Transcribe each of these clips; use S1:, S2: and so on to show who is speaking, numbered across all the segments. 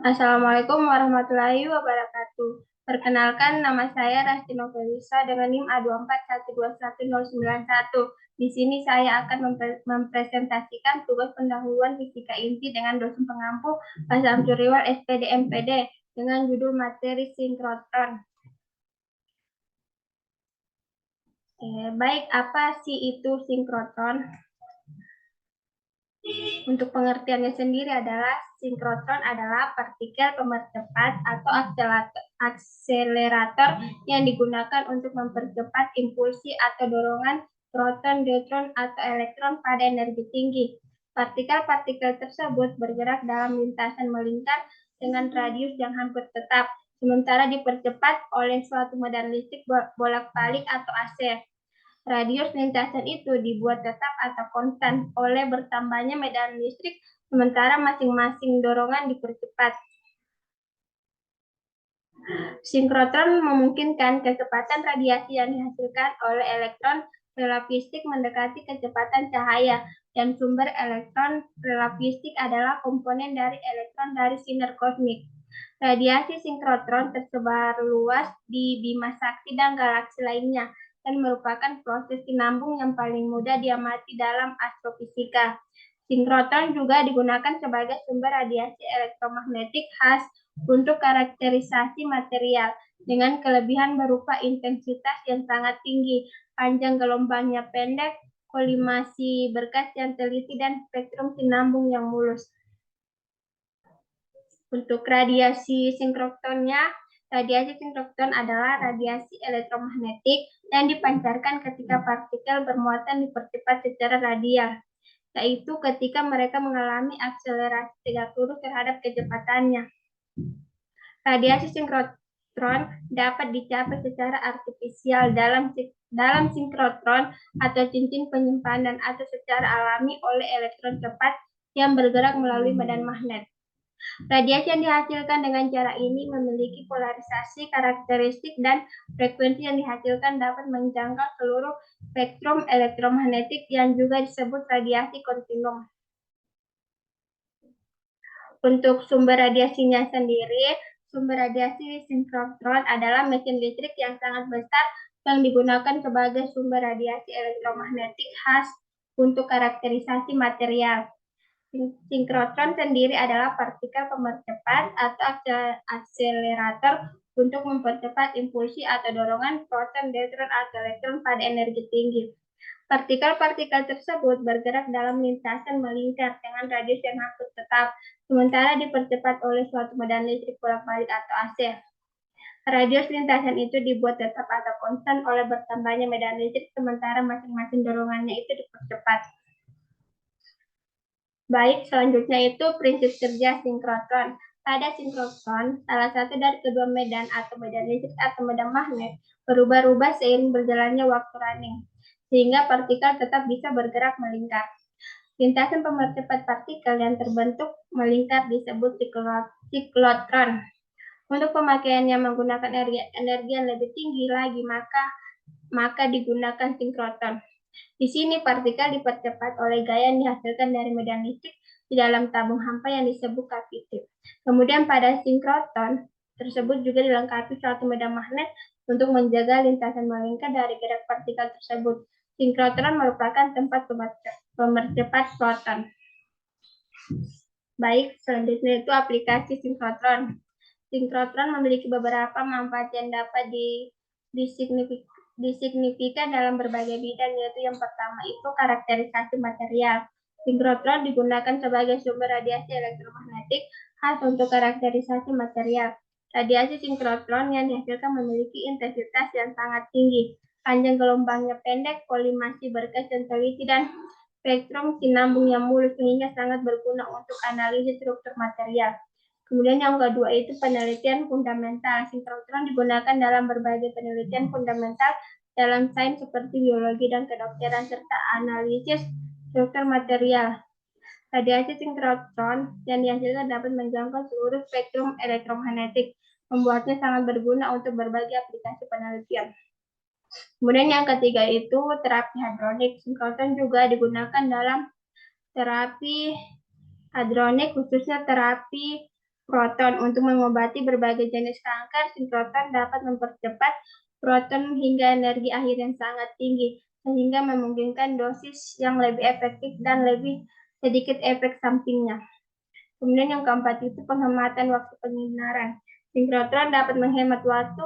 S1: Assalamualaikum warahmatullahi wabarakatuh. Perkenalkan, nama saya Rasti Novelisa dengan NIM A241211091. Di sini saya akan mempresentasikan tugas pendahuluan fisika inti dengan dosen pengampu Pak Samsur Riwal SPD MPD dengan judul materi sinkrotron. Baik, apa sih itu sinkrotron? Untuk pengertiannya sendiri adalah sinkrotron adalah partikel pemercepat atau akselerator yang digunakan untuk mempercepat impulsi atau dorongan proton, neutron, atau elektron pada energi tinggi. Partikel-partikel tersebut bergerak dalam lintasan melingkar dengan radius yang hampir tetap, sementara dipercepat oleh suatu medan listrik bolak-balik atau AC. Radius lintasan itu dibuat tetap atau konstan oleh bertambahnya medan listrik, sementara masing-masing dorongan dipercepat. Sinkrotron memungkinkan kecepatan radiasi yang dihasilkan oleh elektron relativistik mendekati kecepatan cahaya, dan sumber elektron relativistik adalah komponen dari elektron dari sinar kosmik. Radiasi sinkrotron tersebar luas di Bima Sakti dan galaksi lainnya, dan merupakan proses sinambung yang paling mudah diamati dalam astrofisika. Sinkrotron juga digunakan sebagai sumber radiasi elektromagnetik khas untuk karakterisasi material, dengan kelebihan berupa intensitas yang sangat tinggi, panjang gelombangnya pendek, kolimasi berkas yang teliti, dan spektrum sinambung yang mulus. Untuk radiasi sinkrotronnya, radiasi sinkrotron adalah radiasi elektromagnetik yang dipancarkan ketika partikel bermuatan dipercepat secara radial, yaitu ketika mereka mengalami akselerasi tegak lurus terhadap kecepatannya. Radiasi sinkrotron dapat dicapai secara artifisial dalam sinkrotron atau cincin penyimpanan, atau secara alami oleh elektron cepat yang bergerak melalui medan magnet. Radiasi yang dihasilkan dengan cara ini memiliki polarisasi, karakteristik, dan frekuensi yang dihasilkan dapat menjangkau seluruh spektrum elektromagnetik yang juga disebut radiasi kontinum. Untuk sumber radiasinya sendiri, sumber radiasi sinkrotron adalah mesin listrik yang sangat besar yang digunakan sebagai sumber radiasi elektromagnetik khas untuk karakterisasi material. Sinkrotron sendiri adalah partikel pemercepat atau akselerator untuk mempercepat impulsi atau dorongan proton, neutron, atau elektron pada energi tinggi. Partikel-partikel tersebut bergerak dalam lintasan melingkar dengan radius yang hampir tetap, sementara dipercepat oleh suatu medan listrik bolak-balik atau AC. Radius lintasan itu dibuat tetap atau konstan oleh bertambahnya medan listrik, sementara masing-masing dorongannya itu dipercepat. Baik, selanjutnya itu prinsip kerja sinkrotron. Pada sinkrotron, salah satu dari kedua medan atau medan listrik atau medan magnet berubah-ubah seiring berjalannya waktu running, sehingga partikel tetap bisa bergerak melingkar. Lintasan pemercepat partikel yang terbentuk melingkar disebut siklotron. Untuk pemakaiannya menggunakan energi yang lebih tinggi lagi, maka digunakan sinkrotron. Di sini partikel dipercepat oleh gaya yang dihasilkan dari medan listrik di dalam tabung hampa yang disebut kavitif. Kemudian pada sinkrotron tersebut juga dilengkapi suatu medan magnet untuk menjaga lintasan melingkar dari gerak partikel tersebut. Sinkrotron merupakan tempat pemercepat proton. Baik, selanjutnya itu aplikasi sinkrotron. Sinkrotron memiliki beberapa manfaat yang dapat disignifikan dalam berbagai bidang, yaitu yang pertama itu karakterisasi material. Sinkrotron digunakan sebagai sumber radiasi elektromagnetik khas untuk karakterisasi material. Radiasi sinkrotron yang dihasilkan memiliki intensitas yang sangat tinggi, panjang gelombangnya pendek, kolimasi berkas yang teliti, dan spektrum sinambung yang mulus, sehingga sangat berguna untuk analisis struktur material. Kemudian yang kedua itu penelitian fundamental. Sinkrotron digunakan dalam berbagai penelitian fundamental dalam sains seperti biologi dan kedokteran, serta analisis struktur material. Radiasi sinkrotron yang dihasilkan dapat menjangkau seluruh spektrum elektromagnetik, membuatnya sangat berguna untuk berbagai aplikasi penelitian. Kemudian yang ketiga itu terapi hadronik. Sinkrotron juga digunakan dalam terapi hadronik, khususnya terapi proton. Untuk mengobati berbagai jenis kanker, sinkroton dapat mempercepat proton hingga energi akhir yang sangat tinggi, sehingga memungkinkan dosis yang lebih efektif dan lebih sedikit efek sampingnya. Kemudian yang keempat itu penghematan waktu penyinaran. Sinkroton dapat menghemat waktu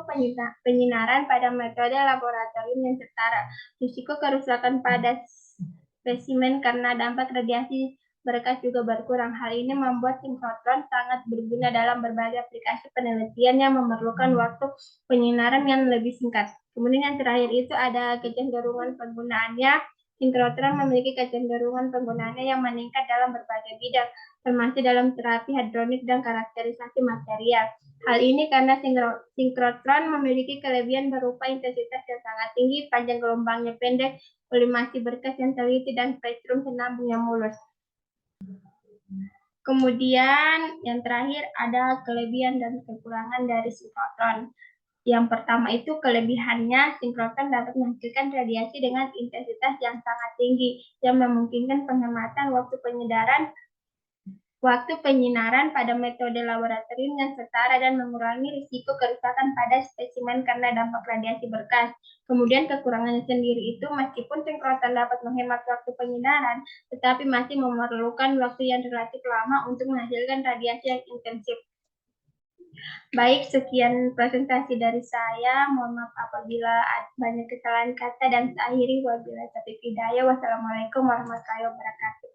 S1: penyinaran pada metode laboratorium yang setara. Risiko kerusakan pada spesimen karena dampak radiasi berkas juga berkurang. Hal ini membuat sinkroton sangat berguna dalam berbagai aplikasi penelitian yang memerlukan waktu penyinaran yang lebih singkat. Kemudian yang terakhir itu ada kecenderungan penggunaannya. Sinkroton memiliki kecenderungan penggunaannya yang meningkat dalam berbagai bidang, termasuk dalam terapi hadronik dan karakterisasi material. Hal ini karena sinkrotron memiliki kelebihan berupa intensitas yang sangat tinggi, panjang gelombangnya pendek, kolimasi berkas yang teliti, dan spektrum sinambung yang mulus. Kemudian yang terakhir ada kelebihan dan kekurangan dari sinkroton. Yang pertama itu kelebihannya, sinkroton dapat menghasilkan radiasi dengan intensitas yang sangat tinggi, yang memungkinkan penghematan waktu penyinaran pada metode laboratorium yang setara dan mengurangi risiko kerusakan pada spesimen karena dampak radiasi berkas. Kemudian kekurangannya sendiri itu, meskipun sinkroton dapat menghemat waktu penyinaran, tetapi masih memerlukan waktu yang relatif lama untuk menghasilkan radiasi yang intensif. Baik, sekian presentasi dari saya. Mohon maaf apabila ada banyak kesalahan kata, dan saya akhiri wabillahi taufiq hidayah. Wassalamualaikum warahmatullahi wabarakatuh.